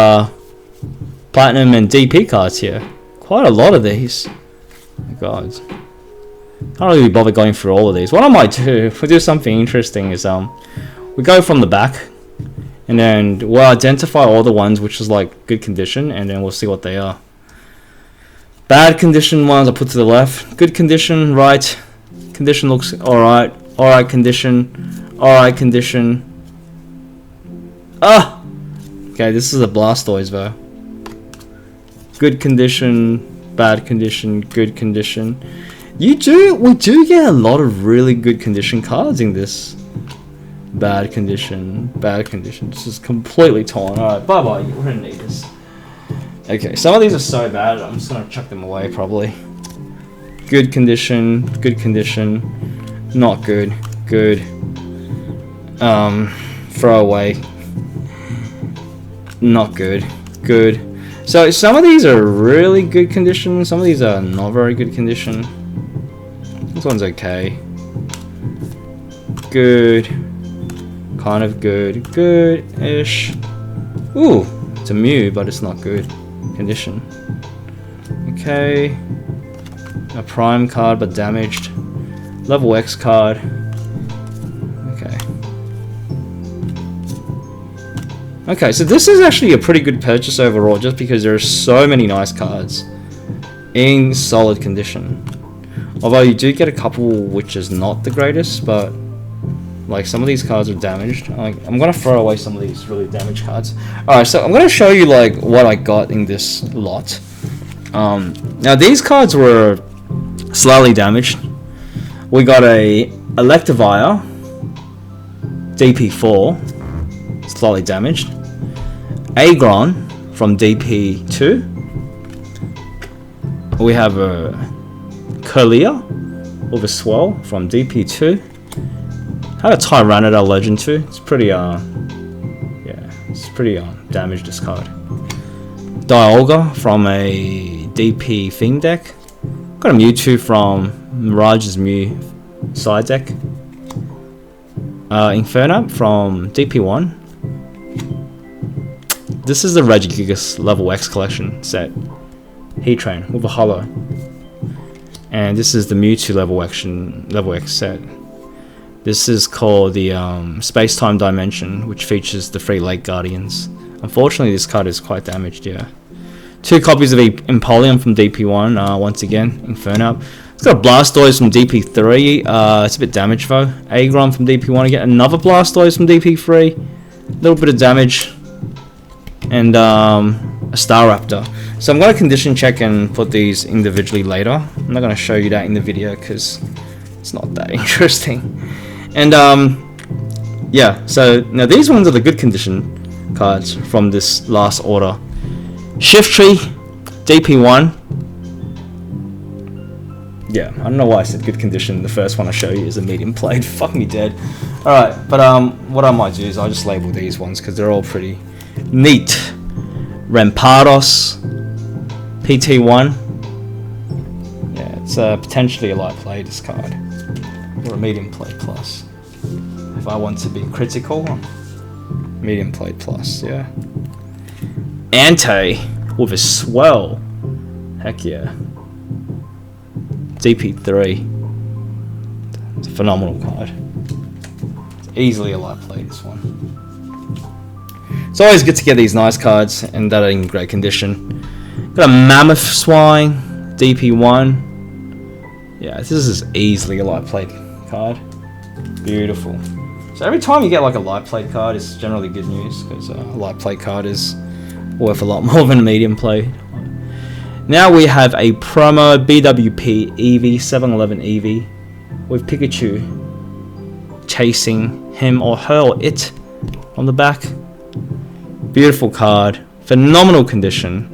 platinum and DP cards here. Quite a lot of these. Oh my God. I don't really bother going through all of these. What I might do, if we do something interesting, is we go from the back, and then we'll identify all the ones which is like good condition, and then we'll see what they are. Bad condition ones I put to the left. Good condition, right. Condition looks alright. Alright condition. Alright condition. Ah! Okay, this is a Blastoise though. Good condition, bad condition, good condition. We do get a lot of really good condition cards in this. Bad condition, bad condition. This is completely torn. Alright, bye bye. We're gonna need this. Okay, some of these are so bad, I'm just gonna chuck them away probably. Good condition, not good, good. Throw away. Not good, good. So some of these are really good condition, some of these are not very good condition. This one's okay. Good. Kind of good. Good-ish. Ooh, it's a Mew, but it's not good condition. Okay. A Prime card, but damaged. Level X card. Okay. Okay, so this is actually a pretty good purchase overall, just because there are so many nice cards in solid condition. Although you do get a couple which is not the greatest, but like some of these cards are damaged. I'm gonna throw away some of these really damaged cards. Alright, so I'm gonna show you like what I got in this lot. Now these cards were slightly damaged. We got a Electivire DP4, slightly damaged. Aggron from DP2. We have a Curlier with a Swell from DP2. Had a Tyranitar Legend too. It's pretty damaged, this card. Dialga from a DP theme deck. Got a Mewtwo from Mirage's Mew side deck. Infernup from DP1. This is the Regigigas Level X collection set. Heatran with a Holo. And this is the Mewtwo Level X set. This is called the Space-Time Dimension, which features the 3 Lake Guardians. Unfortunately, this card is quite damaged, yeah. 2 copies of Empoleon from DP1, once again, Infernup. It's got a Blastoise from DP3, it's a bit damaged though. Aggron from DP1 again, another Blastoise from DP3, a little bit of damage. And a Staraptor. So I'm going to condition check and put these individually later. I'm not going to show you that in the video because it's not that interesting. And yeah, so now these ones are the good condition cards from this last order. Shiftry, DP1. Yeah, I don't know why I said good condition. The first one I show you is a medium played. Fuck me dead. Alright, but what I might do is I'll just label these ones because they're all pretty neat. Ramparos, PT1. Yeah, it's potentially a light play, this card. Or a medium play plus. If I want to be critical, medium play plus, yeah. Ante with a Swell. Heck yeah. DP3. It's a phenomenal card. It's easily a light play, this one. It's always good to get these nice cards and that are in great condition. Got a Mammoth Swine, DP1. Yeah, this is easily a light plate card. Beautiful. So every time you get like a light plate card, it's generally good news, because a light plate card is worth a lot more than a medium plate. Now we have a promo BWP Eevee 711 Eevee with Pikachu chasing him or her or it on the back. Beautiful card, phenomenal condition.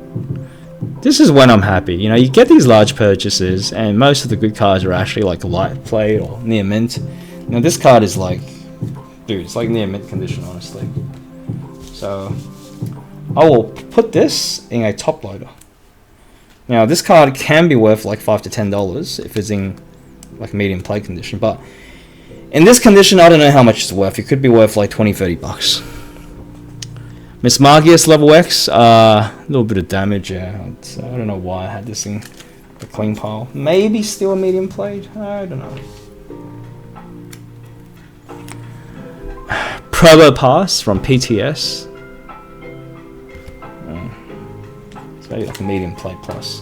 This is when I'm happy. You know, you get these large purchases, and most of the good cards are actually like a light plate or near mint. Now this card is like, dude, it's like near mint condition, honestly. So I will put this in a top loader. Now this card can be worth like $5 to $10 if it's in like medium play condition, but in this condition, I don't know how much it's worth. It could be worth like 20-30 bucks. Miss Magius level X, a little bit of damage, yeah. I don't know why I had this in the clean pile. Maybe still a medium played, I don't know. Probo Pass from PTS. It's maybe like a medium play plus.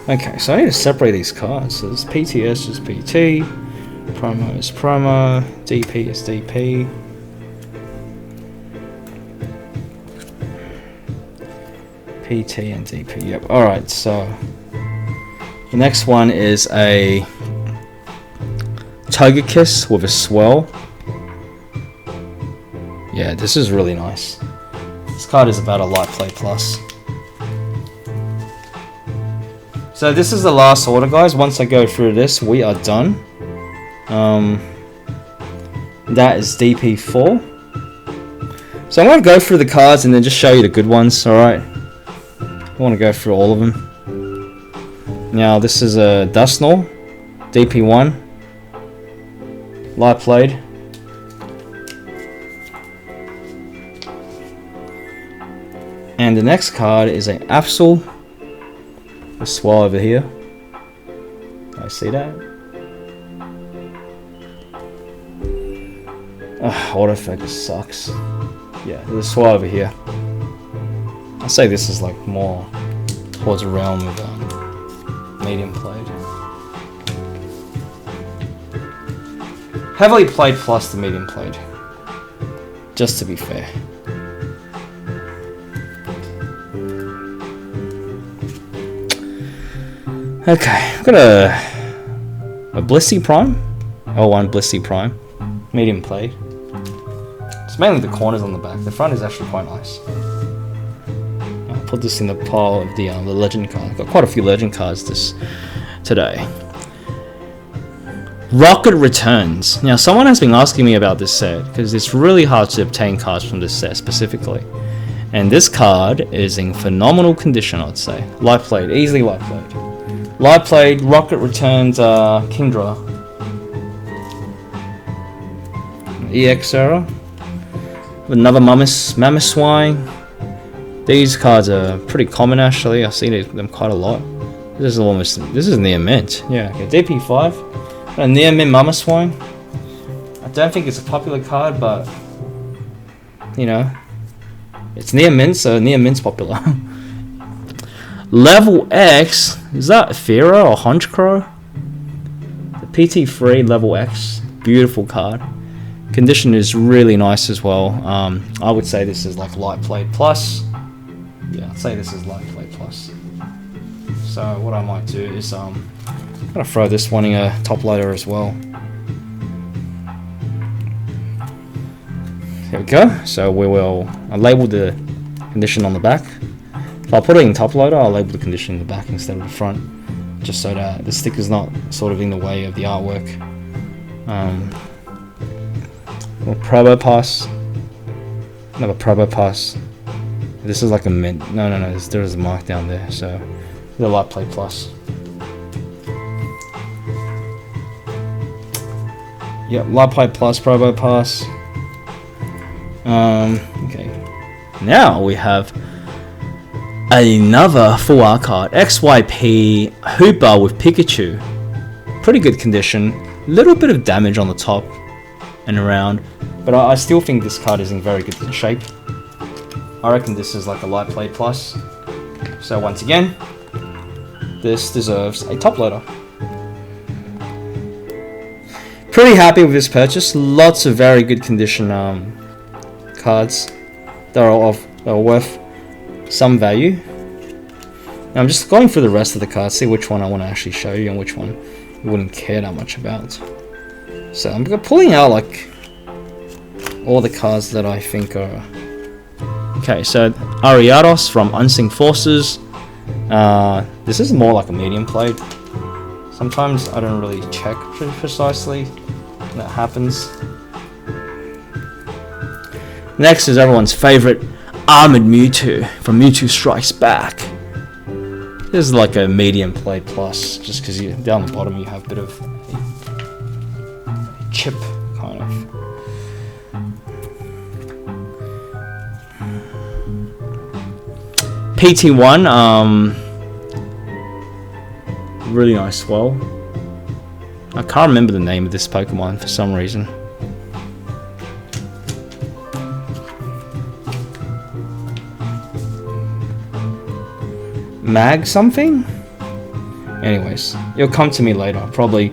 Okay, so I need to separate these cards. So this PTS is PT, promo is promo, DP is DP. PT and DP, yep. Alright, so the next one is a Togekiss with a swell. Yeah, this is really nice. This card is about a light play plus. So this is the last order, guys. Once I go through this, we are done. That is DP4. So I'm going to go through the cards and then just show you the good ones, alright? I want to go through all of them. Now this is a Dusknoir, DP1. Light played. And the next card is an Absol. A swell over here. I see that. Autofocus sucks. Yeah, there's a swell over here. I say this is like more towards the realm of medium played. Heavily played plus the medium played. Just to be fair. Okay, I've got a Blissey Prime, L1 Blissey Prime, medium played. It's mainly the corners on the back. The front is actually quite nice. I'll put this in the pile of the legend card. I've got quite a few legend cards today. Rocket Returns. Now, someone has been asking me about this set because it's really hard to obtain cards from this set specifically. And this card is in phenomenal condition, I'd say. Light played, easily light played. Light played, Rocket Returns, Kingdra. EX era. Another Mammoth Swine. These cards are pretty common actually. I see them quite a lot. This is near mint. Yeah, okay, DP5. A near mint Mammoth Swine. I don't think it's a popular card, but you know, it's near mint, so near mint's popular. Level X, is that Fira or Honchkrow? The PT3 Level X, beautiful card. Condition is really nice as well. I would say this is like light played plus. Yeah, I'd say this is light played plus. So what I might do is I'm gonna throw this one in a top loader as well. Here we go. So I'll label the condition on the back. If I put it in top loader, I'll label the condition in the back instead of the front, just so that the sticker's not sort of in the way of the artwork. Probo Pass. Another Probo Pass. This is like a mint. No, there is a mark down there, so the light play plus. Yep, light play plus, Probo Pass. Okay. Now we have another full art card. XYP Hooper with Pikachu. Pretty good condition. Little bit of damage on the top and around, but I still think this card is in very good shape. I reckon this is like a light play plus. So once again, this deserves a top loader. Pretty happy with this purchase. Lots of very good condition cards that are worth some value. Now I'm just going through the rest of the cards, see which one I want to actually show you and which one you wouldn't care that much about. So I'm pulling out like all the cards that I think are okay. So Ariados from Unseen Forces. This is more like a medium played. Sometimes I don't really check pretty precisely when that happens. Next is everyone's favorite Armored Mewtwo from Mewtwo Strikes Back. This is like a medium play plus, just because down the bottom you have a bit of a chip kind of. PT1, really nice swell. I can't remember the name of this Pokemon for some reason. Mag something? Anyways, it'll come to me later, probably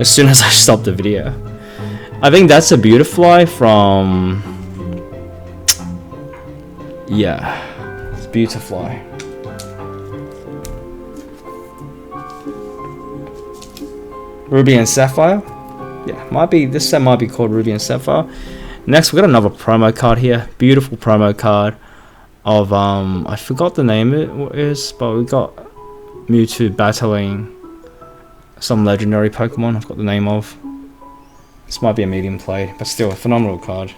as soon as I stop the video. I think that's a Beautifly from... yeah, it's Beautifly. Ruby and Sapphire? Yeah, might be, this set might be called Ruby and Sapphire. Next, we got another promo card here. Beautiful promo card of I forgot the name it is, but we got Mewtwo battling some legendary Pokemon. I've got the name of. This might be a medium play, but still a phenomenal card.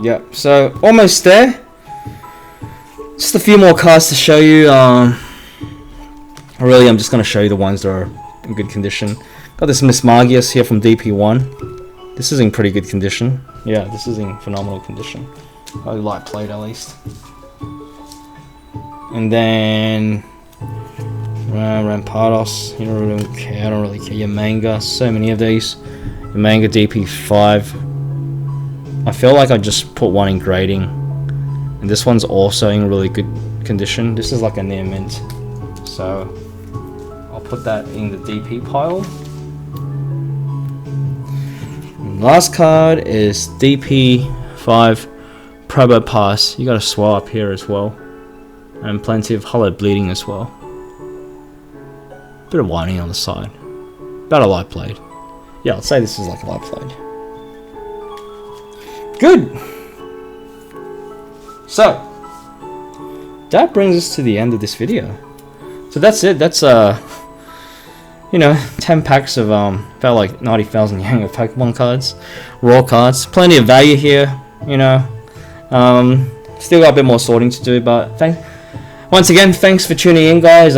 Yep, so almost there. Just a few more cards to show you. Really, I'm just going to show you the ones that are in good condition. Got this Miss Magius here from DP1. This is in pretty good condition. Yeah, this is in phenomenal condition. I light played at least. And then Rampardos. You don't really care. I don't really care. Your manga. So many of these. Your manga DP5. I feel like I just put one in grading. And this one's also in really good condition. This is like a near mint. So I'll put that in the DP pile. And last card is DP5 Probo Pass. You got a swell up here as well. And plenty of hollow bleeding as well. Bit of whining on the side. About a light blade. Yeah, I'd say this is like a light blade. Good! So, that brings us to the end of this video. So that's it. That's 10 packs of about like 90,000 yang of Pokemon cards, raw cards. Plenty of value here. Still got a bit more sorting to do, but once again, thanks for tuning in, guys.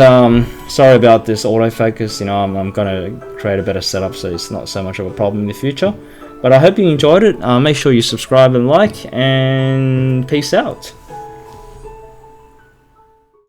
Sorry about this autofocus. I'm gonna create a better setup so it's not so much of a problem in the future. But I hope you enjoyed it. Make sure you subscribe and like, and peace out.